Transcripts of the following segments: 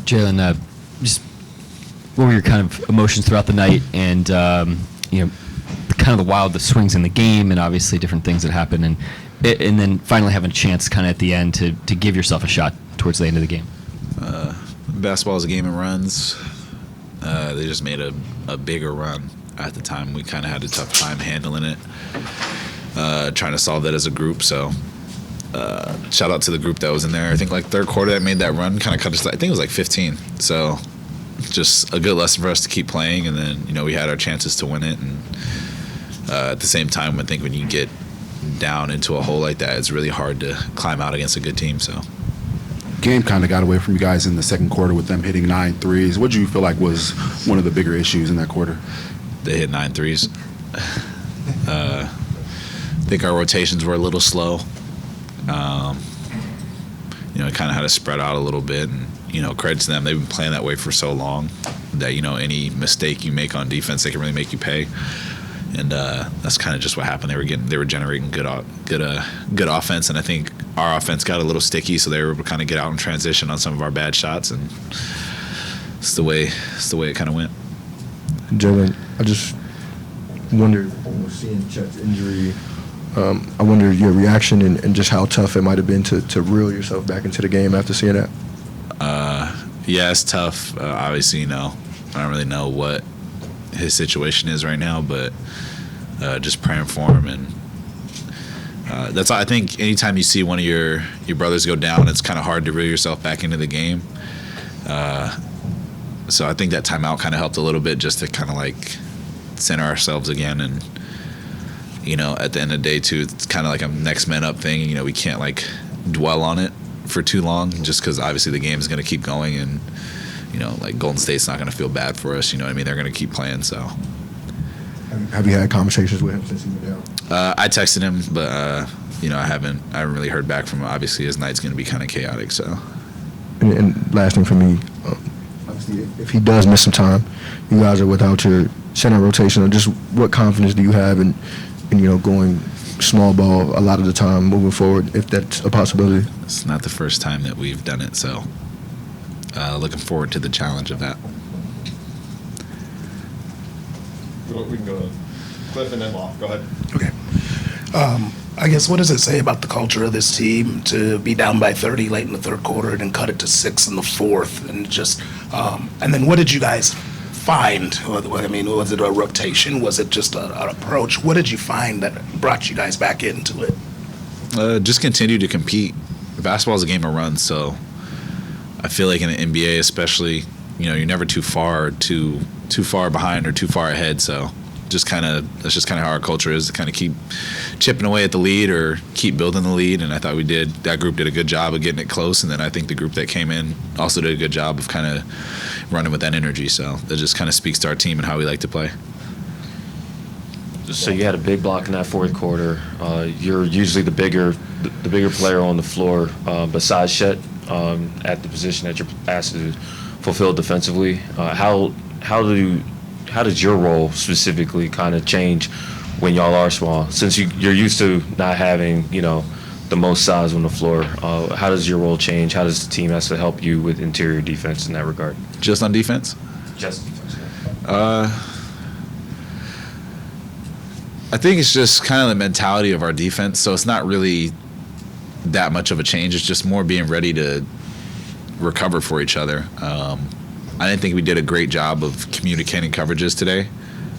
Jalen, just what were your kind of emotions throughout the night, and kind of the swings in the game, and obviously different things that happen, and then finally having a chance, kind of at the end, to give yourself a shot towards the end of the game. Basketball is a game of runs. They just made a bigger run at the time. We kind of had a tough time handling it, trying to solve that as a group. So shout out to the group that was in there. I think like third quarter that made that run kind of cut us. I think it was like 15. So just a good lesson for us to keep playing. And then we had our chances to win it. And at the same time, I think when you get down into a hole like that, it's really hard to climb out against a good team. So game kind of got away from you guys in the second quarter with them hitting 9 threes. What do you feel like was one of the bigger issues in that quarter? They hit 9 threes. I think our rotations were a little slow. It kind of had to spread out a little bit, and credit to them. They've been playing that way for so long that any mistake you make on defense, they can really make you pay. And that's kind of just what happened. They were generating good offense, and I think our offense got a little sticky, so they were able to kind of get out and transition on some of our bad shots, and it's the way it kind of went. Jalen, I just wonder, seeing Chet's injury, I wonder your reaction and just how tough it might have been to reel yourself back into the game after seeing that. Yeah, it's tough. Obviously, I don't really know what his situation is right now, but just praying for him, and that's all. I think anytime you see one of your brothers go down, it's kind of hard to reel yourself back into the game. So I think that timeout kind of helped a little bit, just to kind of like center ourselves again. And at the end of the day too, it's kind of like a next man up thing. We can't like dwell on it for too long, just because obviously the game is going to keep going, and like Golden State's not going to feel bad for us. They're going to keep playing. So, have you had conversations with him since he went down? I texted him, but I haven't really heard back from him. Obviously, his night's going to be kind of chaotic. So, and last thing for me, obviously, if he does miss some time, you guys are without your center rotation. Just what confidence do you have in going small ball a lot of the time moving forward, if that's a possibility? It's not the first time that we've done it, so looking forward to the challenge of that. We can go to Cliff and then Law. Go ahead. Okay. I guess, what does it say about the culture of this team to be down by 30 late in the third quarter and then cut it to 6 in the fourth? And just, and then what did you guys find? I mean, was it a rotation? Was it just an approach? What did you find that brought you guys back into it? Just continue to compete. Basketball is a game of runs, so I feel like in the NBA especially, you're never too far behind or too far ahead. So that's just kind of how our culture is, to kind of keep chipping away at the lead or keep building the lead. And I thought that group did a good job of getting it close. And then I think the group that came in also did a good job of kind of running with that energy. So that just kind of speaks to our team and how we like to play. So you had a big block in that fourth quarter. You're usually the bigger player on the floor, besides Chet, at the position that you're asked to fulfill defensively. How does your role specifically kind of change when y'all are small? Since you're used to not having the most size on the floor, how does your role change? How does the team have to help you with interior defense in that regard? Just on defense? Just defense. Yeah. I think it's just kind of the mentality of our defense. So it's not really that much of a change. It's just more being ready to recover for each other. I didn't think we did a great job of communicating coverages today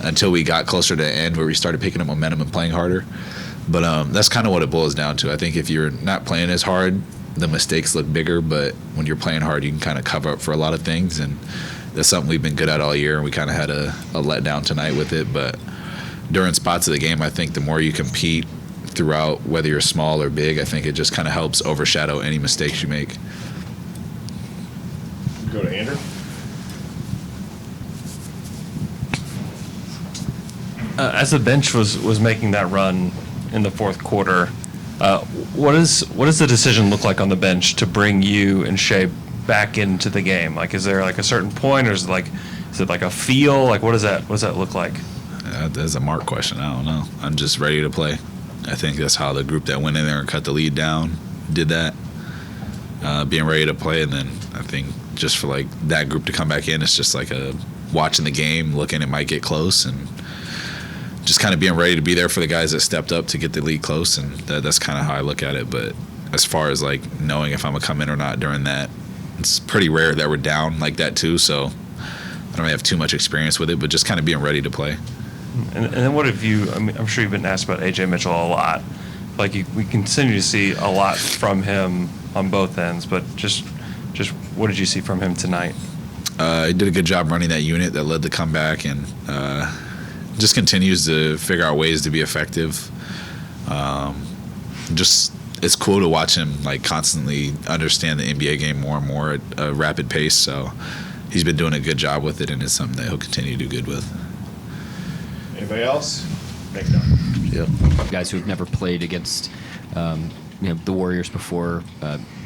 until we got closer to the end, where we started picking up momentum and playing harder. But that's kind of what it boils down to. I think if you're not playing as hard, the mistakes look bigger. But when you're playing hard, you can kind of cover up for a lot of things. And that's something we've been good at all year. And we kind of had a letdown tonight with it. But during spots of the game, I think the more you compete throughout, whether you're small or big, I think it just kind of helps overshadow any mistakes you make. Go to Andrew. As the bench was making that run in the fourth quarter, what does the decision look like on the bench to bring you and Shai back into the game? Like, is there like a certain point, or is it like a feel? Like, what does that look like? That's a Mark question. I don't know. I'm just ready to play. I think that's how the group that went in there and cut the lead down did that. Being ready to play, and then I think just for like that group to come back in, it's just like watching the game, looking, it might get close, and just kind of being ready to be there for the guys that stepped up to get the lead close, and that's kind of how I look at it. But as far as like knowing if I'm gonna come in or not during that, it's pretty rare that we're down like that too. So I don't really have too much experience with it, but just kind of being ready to play. And then what have you? I mean, I'm sure you've been asked about AJ Mitchell a lot. Like we continue to see a lot from him on both ends, but just what did you see from him tonight? He did a good job running that unit that led the comeback, and just continues to figure out ways to be effective. Just it's cool to watch him like constantly understand the NBA game more and more at a rapid pace. So he's been doing a good job with it, and it's something that he'll continue to do good with. Anybody else? Nick, no. Yep. Guys who have never played against the Warriors before,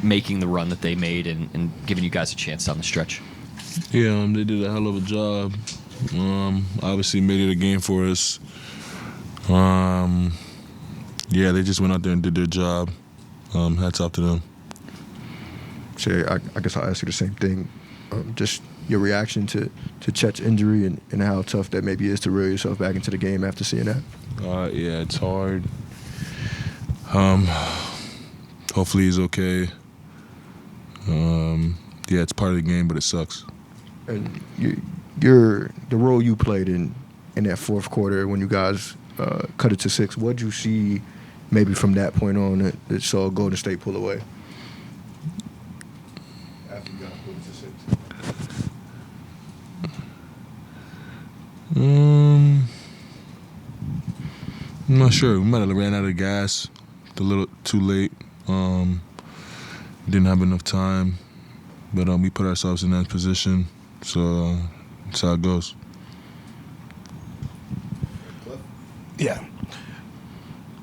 making the run that they made and giving you guys a chance down the stretch. Yeah, they did a hell of a job. Obviously made it a game for us. Yeah, they just went out there and did their job. Hats off to them. Shay, I guess I'll ask you the same thing. Just your reaction to Chet's injury and how tough that maybe is to reel yourself back into the game after seeing that. Yeah, it's hard. Hopefully he's okay. Yeah, it's part of the game, but it sucks. And the role you played in that fourth quarter when you guys cut it to 6, what did you see maybe from that point on that saw Golden State pull away? After you guys pulled it to 6. I'm not sure. We might have ran out of gas a little too late. Didn't have enough time, but we put ourselves in that position. So that's how it goes. Yeah.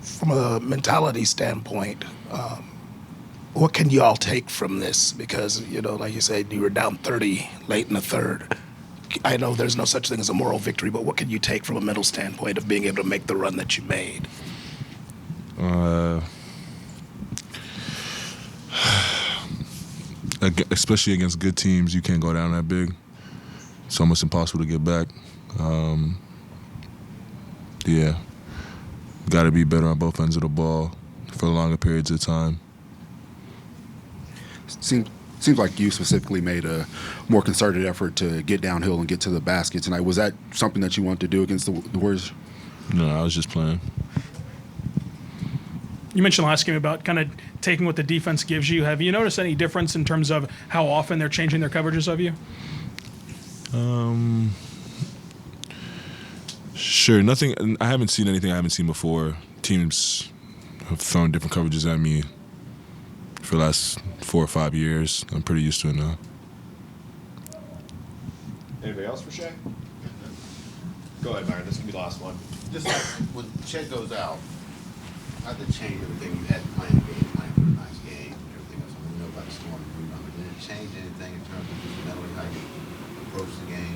From a mentality standpoint, what can you all take from this? Because, like you said, you were down 30 late in the third. I know there's no such thing as a moral victory, but what can you take from a mental standpoint of being able to make the run that you made? Especially against good teams, you can't go down that big. It's almost impossible to get back. Yeah, got to be better on both ends of the ball for longer periods of time. Seems like you specifically made a more concerted effort to get downhill and get to the basket tonight. Was that something that you wanted to do against the Warriors? No, I was just playing. You mentioned last game about kind of taking what the defense gives you. Have you noticed any difference in terms of how often they're changing their coverages of you? Sure. Nothing. I haven't seen anything I haven't seen before. Teams have thrown different coverages at me for the last 4 or 5 years. I'm pretty used to it now. Anybody else for Shai? Go ahead, Myron. This will be the last one. Just like when Chet goes out, how did it change everything? You had playing a game, playing a nice game, and everything else. I know about the storm and rebound, but did it change anything in terms of just mentally how you approach the game,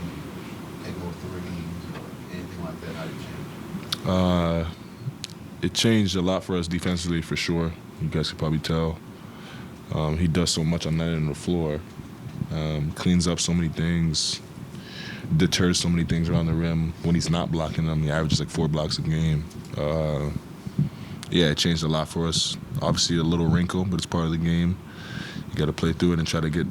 take more threes, or anything like that? How did it change? It changed a lot for us defensively, for sure. You guys could probably tell. He does so much on that end of the floor. Cleans up so many things, deters so many things around the rim. When he's not blocking them, he averages like 4 blocks a game. Yeah, it changed a lot for us. Obviously a little wrinkle, but it's part of the game. You got to play through it and try to get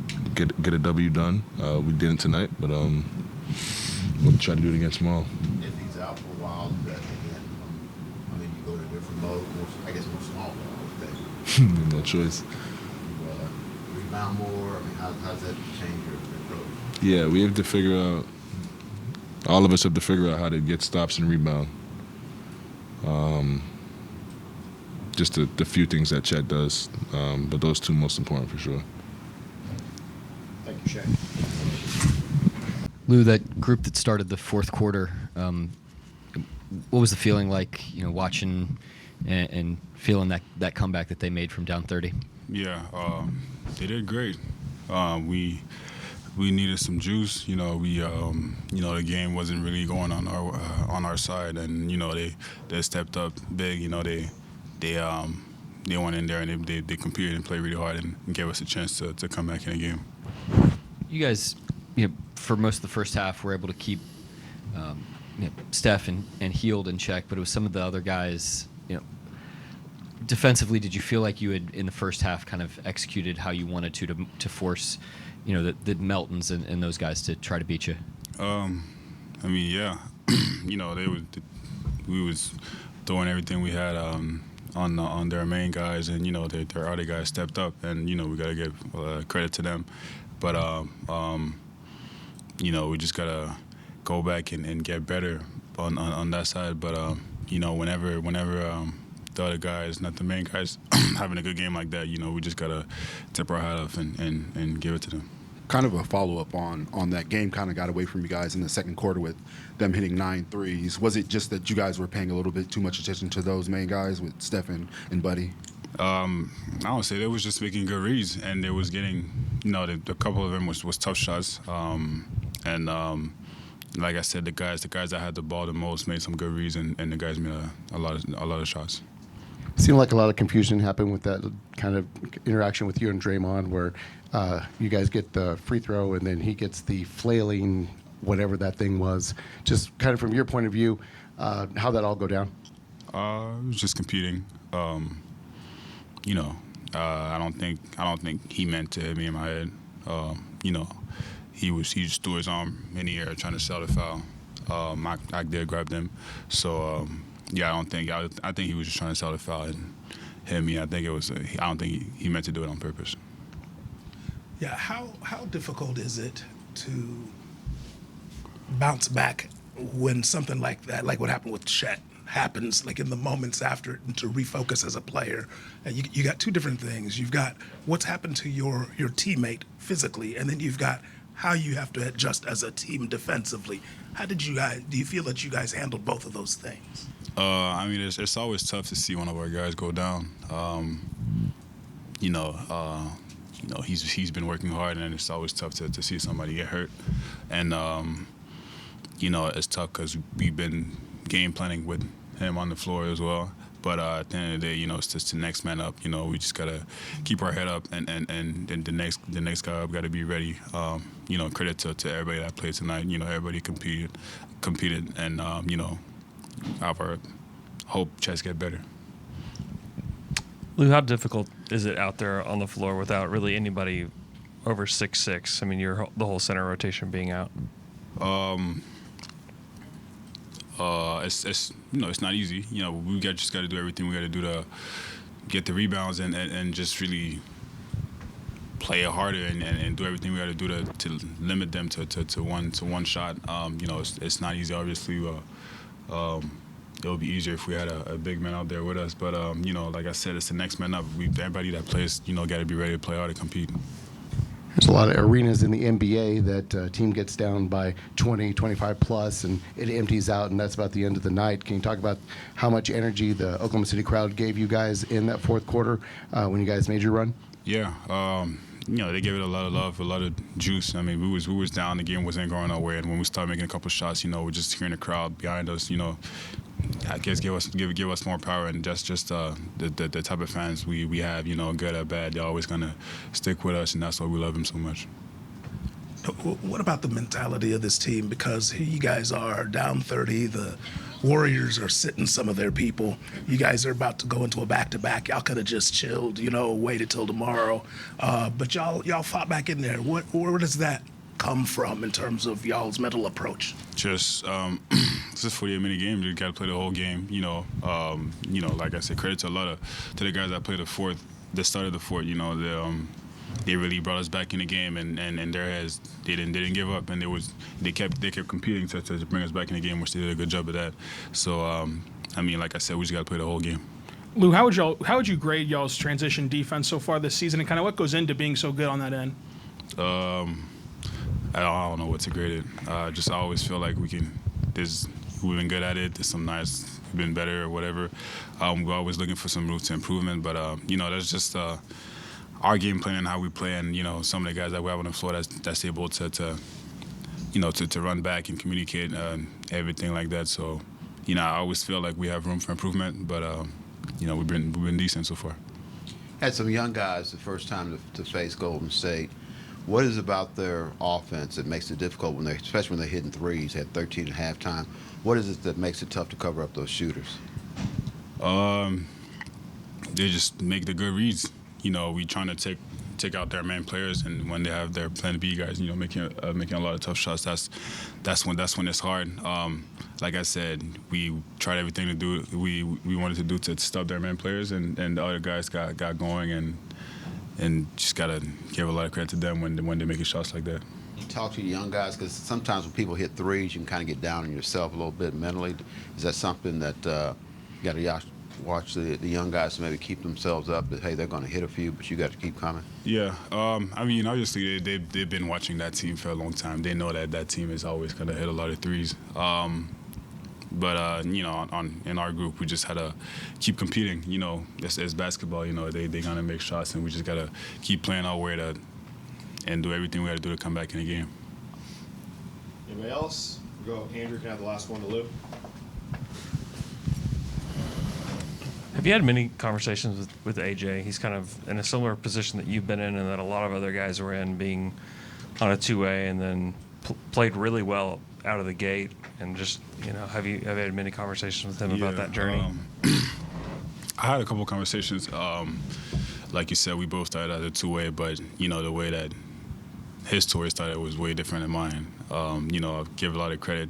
a W done. We didn't tonight, but we'll try to do it again tomorrow. If he's out for a while, does that again? You go to a different mode, I guess more small ball. No choice. Rebound more. How does that change your approach? Yeah, we have to figure out. All of us have to figure out how to get stops and rebound. Just the few things that Chet does, but those two most important for sure. Thank you, Shai. Lou, that group that started the fourth quarter, what was the feeling like, watching and feeling that comeback that they made from down 30? Yeah, they did great. We needed some juice. The game wasn't really going on our side, and they stepped up big. They went in there and they competed and played really hard and gave us a chance to come back in the game. you guys, for most of the first half, were able to keep Steph and Hield in check, but it was some of the other guys. Defensively, did you feel like you had in the first half kind of executed how you wanted to force, the Meltons and those guys to try to beat you? Yeah. We was throwing everything we had on their main guys, and their other guys stepped up, and we gotta give credit to them. But we just gotta go back and get better on that side. But whenever the other guys, not the main guys, having a good game like that, we just gotta tip our hat off and give it to them. Kind of a follow-up on that game kind of got away from you guys in the second quarter with them hitting 9 threes. Was it just that you guys were paying a little bit too much attention to those main guys with Steph and Buddy? I would say they was just making good reads, and they was getting, the couple of them was tough shots. Like I said, the guys that had the ball the most made some good reads, and the guys made a lot of shots. Seemed like a lot of confusion happened with that kind of interaction with you and Draymond, where you guys get the free throw and then he gets the flailing, whatever that thing was. Just kind of from your point of view, how'd that all go down? It was just competing. I don't think he meant to hit me in my head. He just threw his arm in the air trying to sell the foul. I did grab them, so. I think he was just trying to sell the foul and hit me. I don't think he meant to do it on purpose. Yeah, how difficult is it to bounce back when something like that, like what happened with Chet, happens, like in the moments after, and to refocus as a player? And you got two different things. You've got what's happened to your teammate physically, and then you've got how you have to adjust as a team defensively. Do you feel that you guys handled both of those things? It's always tough to see one of our guys go down. He's been working hard, and it's always tough to see somebody get hurt. And it's tough because we've been game planning with him on the floor as well. But at the end of the day, it's just the next man up. We just gotta keep our head up, and the next guy up got to be ready. Credit to everybody that played tonight. Everybody competed, and our hope Chess get better. Lou, how difficult is it out there on the floor without really anybody over 6'6"? I mean, the whole center rotation being out. It's not easy. We just got to do everything we got to do to get the rebounds and just really play it harder and do everything we got to do to limit them to one shot. It's not easy, obviously. It would be easier if we had a big man out there with us. But, like I said, it's the next man up. Everybody that plays, got to be ready to play hard to compete. There's a lot of arenas in the NBA that a team gets down by 20, 25 plus, and it empties out, and that's about the end of the night. Can you talk about how much energy the Oklahoma City crowd gave you guys in that fourth quarter when you guys made your run? Yeah. They gave it a lot of love, a lot of juice. I mean, we was down. The game wasn't going nowhere, and when we started making a couple shots, we're just hearing the crowd behind us. I guess give us more power, and just the type of fans we have. Good or bad, they're always gonna stick with us, and that's why we love them so much. What about the mentality of this team? Because here you guys are down 30. The Warriors are sitting some of their people. You guys are about to go into a back-to-back. Y'all could have just chilled, waited till tomorrow. But y'all fought back in there. Where does that come from in terms of y'all's mental approach? Just it's a 48-minute game. You got to play the whole game. Like I said, credit to the guys that played the start of the fourth. They really brought us back in the game, and their heads they didn't give up, and they kept competing to bring us back in the game, which they did a good job of that. So like I said, we just got to play the whole game. Lou, how would you grade y'all's transition defense so far this season, and kind of what goes into being so good on that end? I don't know what to grade it. I always feel like we've been good at it. There's some nights we've been better or whatever. We're always looking for some room to improvement, but that's just our game plan and how we play, and some of the guys that we have on the floor that's able to run back and communicate everything like that. So I always feel like we have room for improvement, but we've been decent so far. Had some young guys the first time to face Golden State. What is it about their offense that makes it difficult when especially when they're hitting threes? They had 13 at halftime. What is it that makes it tough to cover up those shooters? They just make the good reads. We trying to take out their main players, and when they have their plan B guys, making a lot of tough shots. That's when it's hard. Like I said, we tried everything to do we wanted to do to stop their main players, and the other guys got going, and just gotta give a lot of credit to them when they're making shots like that. You talk to your young guys, because sometimes when people hit threes, you can kind of get down on yourself a little bit mentally. Is that something that you got to watch the young guys to maybe keep themselves up, that, hey, they're going to hit a few, but you got to keep coming? Yeah. Obviously, they've been watching that team for a long time. They know that team is always going to hit a lot of threes. But in our group, we just had to keep competing. It's basketball. They're going to make shots, and we just got to keep playing our way and do everything we got to do to come back in the game. Anybody else? We'll go. Andrew can have the last one to Lou. Have you had many conversations with AJ? He's kind of in a similar position that you've been in, and that a lot of other guys were in, being on a two-way, and then played really well out of the gate. And just have you had many conversations with him about that journey? I had a couple of conversations. Like you said, we both started as a two-way, but the way that his story started was way different than mine. I'll give a lot of credit.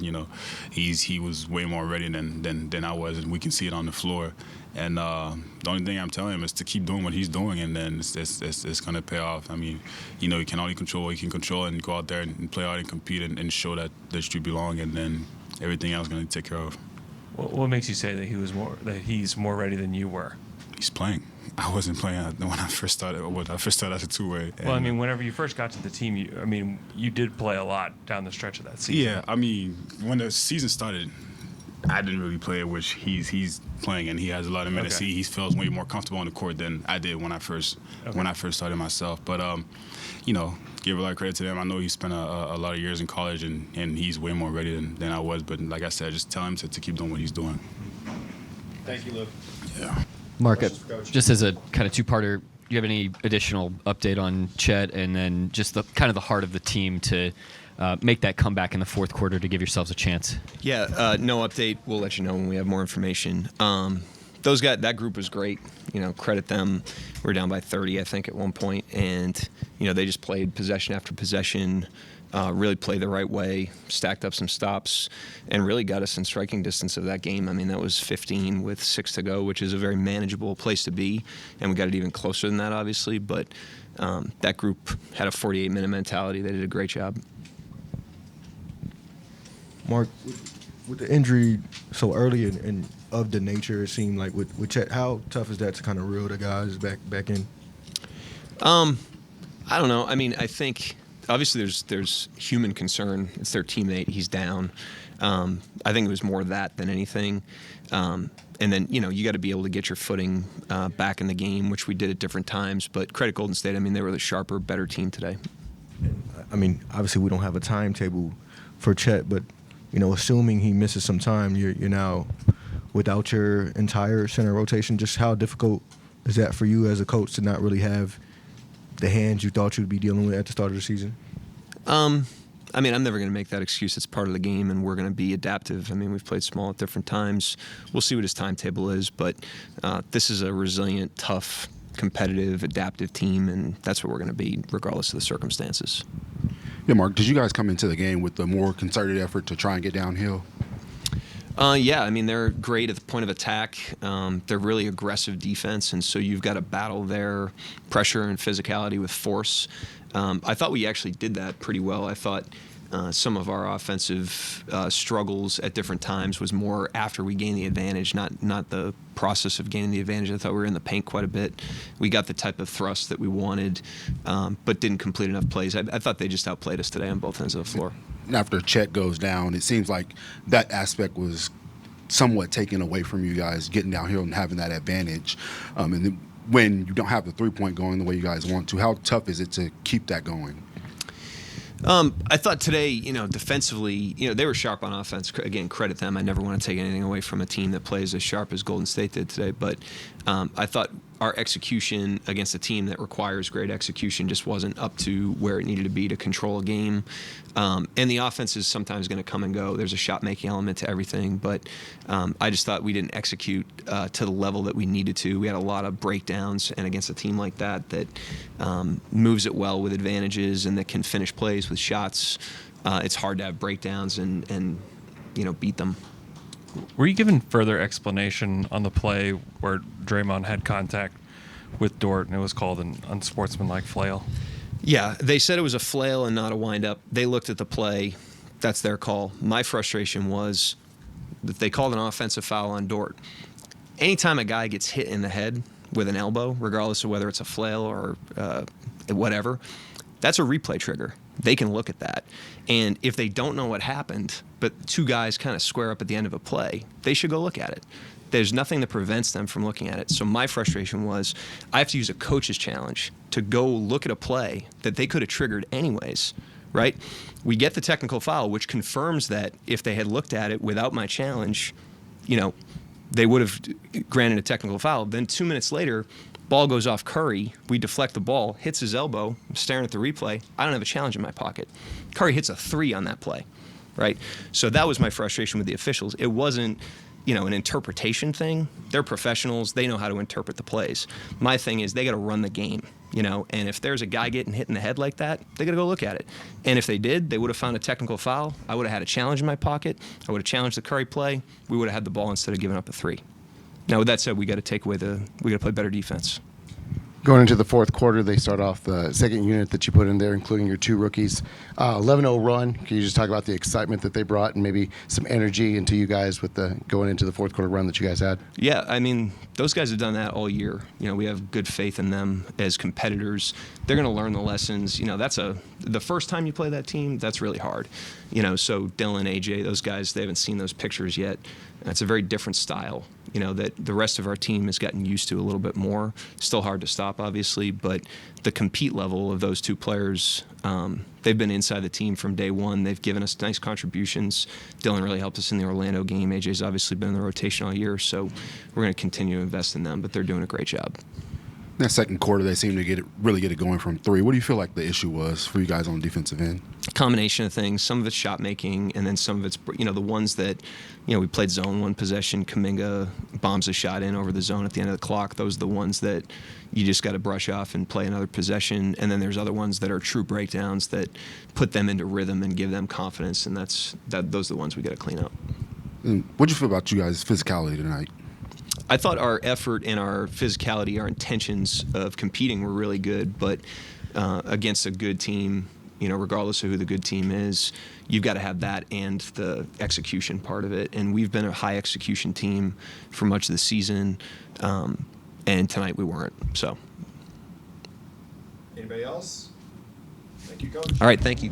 He was way more ready than I was, and we can see it on the floor. And the only thing I'm telling him is to keep doing what he's doing, and then it's going to pay off. I mean, he can only control what he can control, and go out there and play out and compete and show that you belong, and then everything else is going to take care of. What makes you say that he's more ready than you were? He's playing. I wasn't playing when I first started. When I first started as a two-way. Well, whenever you first got to the team, you did play a lot down the stretch of that season. Yeah, when the season started, I didn't really play, which he's playing, and he has a lot of minutes. Okay. He feels way more comfortable on the court than I did when I first started myself. But give a lot of credit to him. I know he spent a lot of years in college, and he's way more ready than I was. But like I said, just tell him to keep doing what he's doing. Thank you, Lou. Yeah. Mark, Questions for Coach? just as a kind of two-parter, do you have any additional update on Chet, and then just the kind of the heart of the team to make that comeback in the fourth quarter to give yourselves a chance? Yeah, no update. We'll let you know when we have more information. Those guys, that group was great. Credit them. We were down by 30, I think, at one point, and they just played possession after possession. Really played the right way, stacked up some stops, and really got us in striking distance of that game. That was 15 with 6 to go, which is a very manageable place to be, and we got it even closer than that, obviously. But that group had a 48-minute mentality. They did a great job. Mark, with the injury so early and of the nature, it seemed like with Chet, how tough is that to kind of reel the guys back in? I don't know. I think obviously there's human concern. It's their teammate. He's down. I think it was more that than anything. And then, you got to be able to get your footing back in the game, which we did at different times. But credit Golden State. They were the sharper, better team today. Obviously we don't have a timetable for Chet, but assuming he misses some time, you're now without your entire center rotation. Just how difficult is that for you as a coach to not really have the hands you thought you'd be dealing with at the start of the season? I'm never going to make that excuse. It's part of the game, and we're going to be adaptive. We've played small at different times. We'll see what his timetable is, but this is a resilient, tough, competitive, adaptive team, and that's what we're going to be regardless of the circumstances. Yeah, Mark, did you guys come into the game with a more concerted effort to try and get downhill? Yeah, they're great at the point of attack. They're really aggressive defense, and so you've got to battle their pressure and physicality with force. I thought we actually did that pretty well. I thought some of our offensive struggles at different times was more after we gained the advantage, not the process of gaining the advantage. I thought we were in the paint quite a bit. We got the type of thrust that we wanted, but didn't complete enough plays. I thought they just outplayed us today on both ends of the floor. After Chet goes down, it seems like that aspect was somewhat taken away from you guys getting downhill and having that advantage. And then when you don't have the three-point going the way you guys want to, how tough is it to keep that going? I thought today, defensively, they were sharp on offense. Again, credit them. I never want to take anything away from a team that plays as sharp as Golden State did today. But I thought our execution against a team that requires great execution just wasn't up to where it needed to be to control a game. And the offense is sometimes going to come and go. There's a shot-making element to everything, but I just thought we didn't execute to the level that we needed to. We had a lot of breakdowns, and against a team like that moves it well with advantages and that can finish plays with shots, it's hard to have breakdowns and beat them. Were you given further explanation on the play where Draymond had contact with Dort and it was called an unsportsmanlike flail? Yeah, they said it was a flail and not a windup. They looked at the play. That's their call. My frustration was that they called an offensive foul on Dort. Anytime a guy gets hit in the head with an elbow, regardless of whether it's a flail or whatever, that's a replay trigger. They can look at that. And if they don't know what happened, but two guys kind of square up at the end of a play, they should go look at it. There's nothing that prevents them from looking at it. So my frustration was I have to use a coach's challenge to go look at a play that they could have triggered anyways, right? We get the technical foul, which confirms that if they had looked at it without my challenge, they would have granted a technical foul. Then 2 minutes later, ball goes off Curry. We deflect the ball, hits his elbow. I'm staring at the replay. I don't have a challenge in my pocket. Curry hits a 3 on that play, right? So that was my frustration with the officials. It wasn't, an interpretation thing. They're professionals. They know how to interpret the plays. My thing is they got to run the game, and if there's a guy getting hit in the head like that, they got to go look at it. And if they did, they would have found a technical foul. I would have had a challenge in my pocket. I would have challenged the Curry play. We would have had the ball instead of giving up a 3. Now, with that said, we got to we got to play better defense. Going into the fourth quarter, they start off the second unit that you put in there, including your 2 rookies. 11-0 run. Can you just talk about the excitement that they brought and maybe some energy into you guys with the going into the fourth quarter run that you guys had? Yeah, I mean, those guys have done that all year. We have good faith in them as competitors. They're going to learn the lessons. The first time you play that team, that's really hard. So Dylan, AJ, those guys, they haven't seen those pictures yet. It's a very different style, that the rest of our team has gotten used to a little bit more. Still hard to stop, obviously, but the compete level of those 2 players, they've been inside the team from day one. They've given us nice contributions. Dylan really helped us in the Orlando game. AJ's obviously been in the rotation all year, so we're going to continue to invest in them, but they're doing a great job. In that second quarter, they seemed to really get it going from 3. What do you feel like the issue was for you guys on the defensive end? Combination of things. Some of it's shot making, and then some of it's the ones that we played zone 1 possession. Kuminga bombs a shot in over the zone at the end of the clock. Those are the ones that you just got to brush off and play another possession. And then there's other ones that are true breakdowns that put them into rhythm and give them confidence, and those are the ones we got to clean up. And what'd you feel about you guys' physicality tonight? I thought our effort and our physicality, our intentions of competing were really good, but against a good team, regardless of who the good team is, you've got to have that and the execution part of it. And we've been a high execution team for much of the season, and tonight we weren't. So. Anybody else? Thank you, Coach. All right, thank you.